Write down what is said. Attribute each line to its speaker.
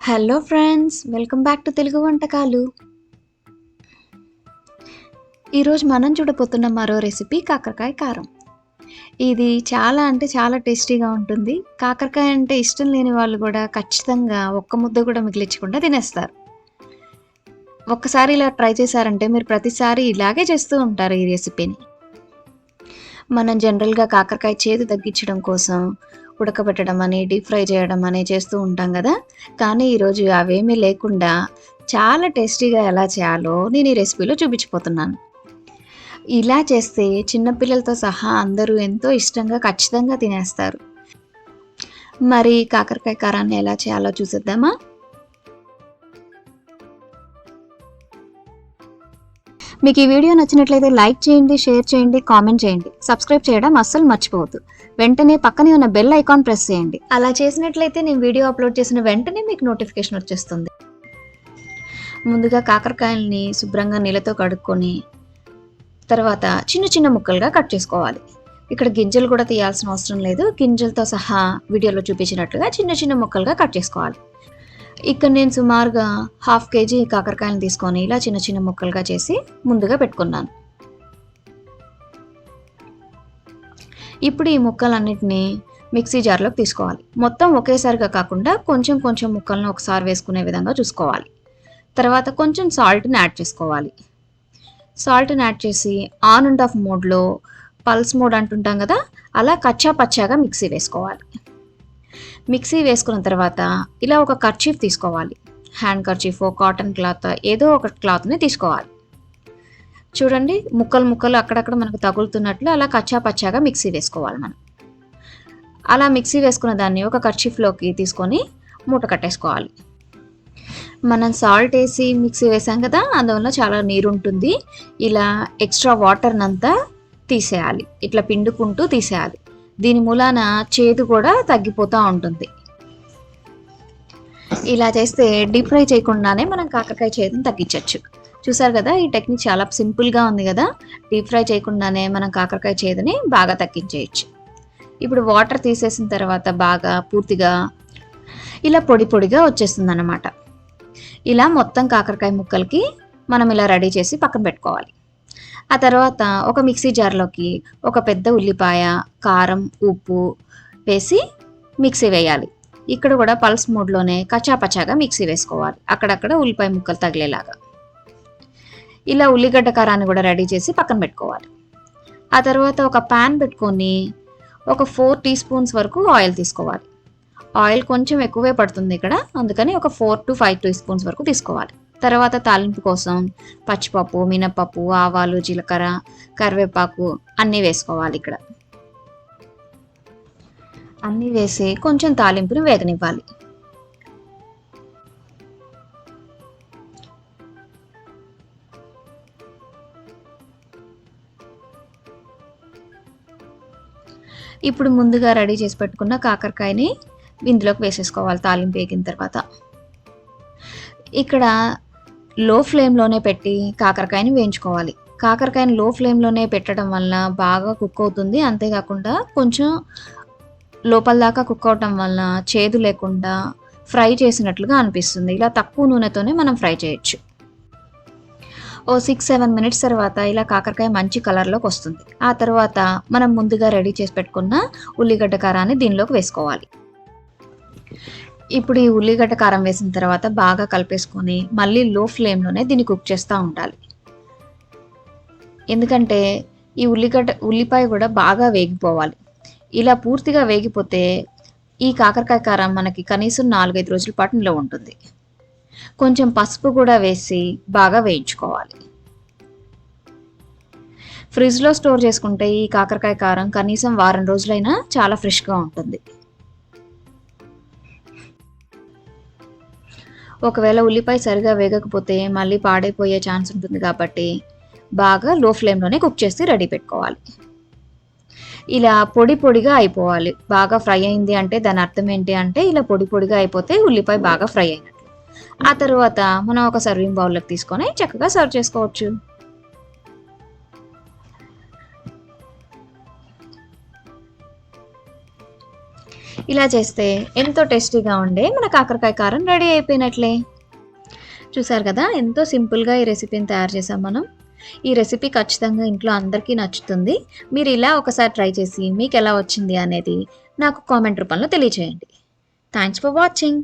Speaker 1: Hello friends, welcome back to Telugu వంటకాలు. ఈరోజు మనం చూడబోతున్న మరో రెసిపీ కాకరకాయ కారం. ఇది చాలా అంటే చాలా టేస్టీగా ఉంటుంది. కాకరకాయ అంటే ఇష్టం లేని వాళ్ళు కూడా ఖచ్చితంగా ఒక్క ముద్ద కూడా మిగిలించకుండా తినేస్తారు. ఒక్కసారి ఇలా ట్రై చేశారంటే మీరు ప్రతిసారి ఇలాగే చేస్తూ ఉంటారు ఈ రెసిపీని. మనం జనరల్‌గా కాకరకాయ చేదు తగ్గించడం కోసం ఉడకబెట్టడం అని, డీప్ ఫ్రై చేయడం అని చేస్తూ ఉంటాం గదా! కానీ ఈరోజు అవేమీ లేకుండా చాలా టేస్టీగా ఎలా చేయాలో నేను ఈ రెసిపీలో చూపించబోతున్నాను. ఇలా చేస్తే చిన్న పిల్లలతో సహా అందరూ ఎంతో ఇష్టంగా ఖచ్చితంగా తినేస్తారు. మరి కాకరకాయ కారాన్ని ఎలా చేయాలో చూసేద్దామా? మీకు ఈ వీడియో నచ్చినట్లయితే లైక్ చేయండి, షేర్ చేయండి, కామెంట్ చేయండి. సబ్స్క్రైబ్ చేయడం అస్సలు మర్చిపోవద్దు. వెంటనే పక్కనే ఉన్న బెల్ ఐకాన్ ప్రెస్ చేయండి. అలా చేసినట్లయితే నేను వీడియో అప్లోడ్ చేసిన వెంటనే మీకు నోటిఫికేషన్ వచ్చేస్తుంది. ముందుగా కాకరకాయల్ని శుభ్రంగా నీళ్ళతో కడుక్కొని తర్వాత చిన్న చిన్న ముక్కలుగా కట్ చేసుకోవాలి. ఇక్కడ గింజలు కూడా తీయాల్సిన అవసరం లేదు. గింజలతో సహా వీడియోలో చూపించినట్లుగా చిన్న చిన్న ముక్కలుగా కట్ చేసుకోవాలి. ఇక్కడ నేను సుమారుగా 1/2 కేజీ కాకరకాయలను తీసుకొని ఇలా చిన్న చిన్న ముక్కలుగా చేసి ముందుగా పెట్టుకున్నాను. ఇప్పుడు ఈ ముక్కలన్నిటినీ మిక్సీ జార్లోకి తీసుకోవాలి. మొత్తం ఒకేసారిగా కాకుండా కొంచెం కొంచెం ముక్కలను ఒకసారి వేసుకునే విధంగా చూసుకోవాలి. తర్వాత కొంచెం సాల్ట్ని యాడ్ చేసుకోవాలి. సాల్ట్ని యాడ్ చేసి ఆన్ అండ్ ఆఫ్ మోడ్లో, పల్స్ మోడ్ అంటుంటాం కదా, అలా కచ్చా పచ్చాగా మిక్సీ వేసుకోవాలి. మిక్సీ వేసుకున్న తర్వాత ఇలా ఒక కర్చీఫ్ తీసుకోవాలి. హ్యాండ్ కర్చీఫో, కాటన్ క్లాత్, ఏదో ఒక క్లాత్ని తీసుకోవాలి. చూడండి, ముక్కలు ముక్కలు అక్కడక్కడ మనకు తగులుతున్నట్లు అలా కచ్చా పచ్చాగా మిక్సీ వేసుకోవాలి మనం. అలా మిక్సీ వేసుకున్న దాన్ని ఒక కర్చీఫ్లోకి తీసుకొని మూట కట్టేసుకోవాలి. మనం సాల్ట్ వేసి మిక్సీ వేసాం కదా, అందువల్ల చాలా నీరు ఉంటుంది. ఇలా ఎక్స్ట్రా వాటర్నంతా తీసేయాలి. ఇట్లా పిండుకుంటూ తీసేయాలి. దీని మూలాన చేదు కూడా తగ్గిపోతూ ఉంటుంది. ఇలా చేస్తే డీప్ ఫ్రై చేయకుండానే మనం కాకరకాయ చేదుని తగ్గించవచ్చు. చూసారు కదా, ఈ టెక్నిక్ చాలా సింపుల్గా ఉంది కదా. డీప్ ఫ్రై చేయకుండానే మనం కాకరకాయ చేదుని బాగా తగ్గించేయచ్చు. ఇప్పుడు వాటర్ తీసేసిన తర్వాత బాగా పూర్తిగా ఇలా పొడి పొడిగా వచ్చేస్తుంది అన్నమాట. ఇలా మొత్తం కాకరకాయ ముక్కలకి మనం ఇలా రెడీ చేసి పక్కన పెట్టుకోవాలి. ఆ తర్వాత ఒక మిక్సీ జార్లోకి ఒక పెద్ద ఉల్లిపాయ, కారం, ఉప్పు వేసి మిక్సీ వేయాలి. ఇక్కడ కూడా పల్స్ మోడ్లోనే కచ్చాపచ్చాగా మిక్సీ వేసుకోవాలి, అక్కడక్కడ ఉల్లిపాయ ముక్కలు తగిలేలాగా. ఇలా ఉల్లిగడ్డ కారాన్ని కూడా రెడీ చేసి పక్కన పెట్టుకోవాలి. ఆ తర్వాత ఒక ప్యాన్ పెట్టుకొని ఒక 4 టీ స్పూన్స్ వరకు ఆయిల్ తీసుకోవాలి. ఆయిల్ కొంచెం ఎక్కువే పడుతుంది ఇక్కడ, అందుకని ఒక 4 to 5 టీ స్పూన్స్ వరకు తీసుకోవాలి. తర్వాత తాలింపు కోసం పచ్చిపప్పు, మినపప్పు, ఆవాలు, జీలకర్ర, కరివేపాకు అన్నీ వేసుకోవాలి. ఇక్కడ అన్నీ వేసి కొంచెం తాలింపుని వేగనివ్వాలి. ఇప్పుడు ముందుగా రెడీ చేసి పెట్టుకున్న కాకరకాయని ఇందులోకి వేసేసుకోవాలి తాలింపు వేగిన తర్వాత. ఇక్కడ లో ఫ్లేమ్లోనే పెట్టి కాకరకాయని వేయించుకోవాలి. కాకరకాయని లో ఫ్లేమ్లోనే పెట్టడం వల్ల బాగా కుక్ అవుతుంది. అంతేకాకుండా కొంచెం లోపల దాకా కుక్ అవటం వల్ల చేదు లేకుండా ఫ్రై చేసినట్లుగా అనిపిస్తుంది. ఇలా తక్కువ నూనెతోనే మనం ఫ్రై చేయొచ్చు. ఓ 6-7 మినిట్స్ తర్వాత ఇలా కాకరకాయ మంచి కలర్లోకి వస్తుంది. ఆ తర్వాత మనం ముందుగా రెడీ చేసి పెట్టుకున్న ఉల్లిగడ్డ కారాన్ని దీనిలోకి వేసుకోవాలి. ఇప్పుడు ఈ ఉల్లిగడ్డ కారం వేసిన తర్వాత బాగా కలిపేసుకొని మళ్ళీ లో ఫ్లేమ్లోనే దీన్ని కుక్ చేస్తూ ఉండాలి. ఎందుకంటే ఈ ఉల్లిపాయ కూడా బాగా వేగిపోవాలి. ఇలా పూర్తిగా వేగిపోతే ఈ కాకరకాయ కారం మనకి కనీసం 4-5 రోజుల పాటు నిలవ ఉంటుంది. కొంచెం పసుపు కూడా వేసి బాగా వేయించుకోవాలి. ఫ్రిడ్జ్లో స్టోర్ చేసుకుంటే ఈ కాకరకాయ కారం కనీసం వారం రోజులైనా చాలా ఫ్రెష్గా ఉంటుంది. ఒకవేళ ఉల్లిపాయ సరిగా వేగకపోతే మళ్ళీ పాడైపోయే ఛాన్స్ ఉంటుంది కాబట్టి బాగా లో ఫ్లేమ్లోనే కుక్ చేసి రెడీ పెట్టుకోవాలి. ఇలా పొడి పొడిగా అయిపోవాలి. బాగా ఫ్రై అయింది అంటే దాని అర్థం ఏంటి అంటే ఇలా పొడి పొడిగా అయిపోతే ఉల్లిపాయ బాగా ఫ్రై అయినట్లు. ఆ తర్వాత మనం ఒక సర్వింగ్ బౌల్లోకి తీసుకొని చక్కగా సర్వ్ చేసుకోవచ్చు. ఇలా చేస్తే ఎంతో టేస్టీగా ఉండే మన కాకరకాయ కారం రెడీ అయిపోయినట్లే. చూసారు కదా, ఎంతో సింపుల్గా ఈ రెసిపీని తయారు చేసాం మనం. ఈ రెసిపీ ఖచ్చితంగా ఇంట్లో అందరికీ నచ్చుతుంది. మీరు ఇలా ఒకసారి ట్రై చేసి మీకు ఎలా వచ్చింది అనేది నాకు కామెంట్ రూపంలో తెలియచేయండి. Thanks for watching.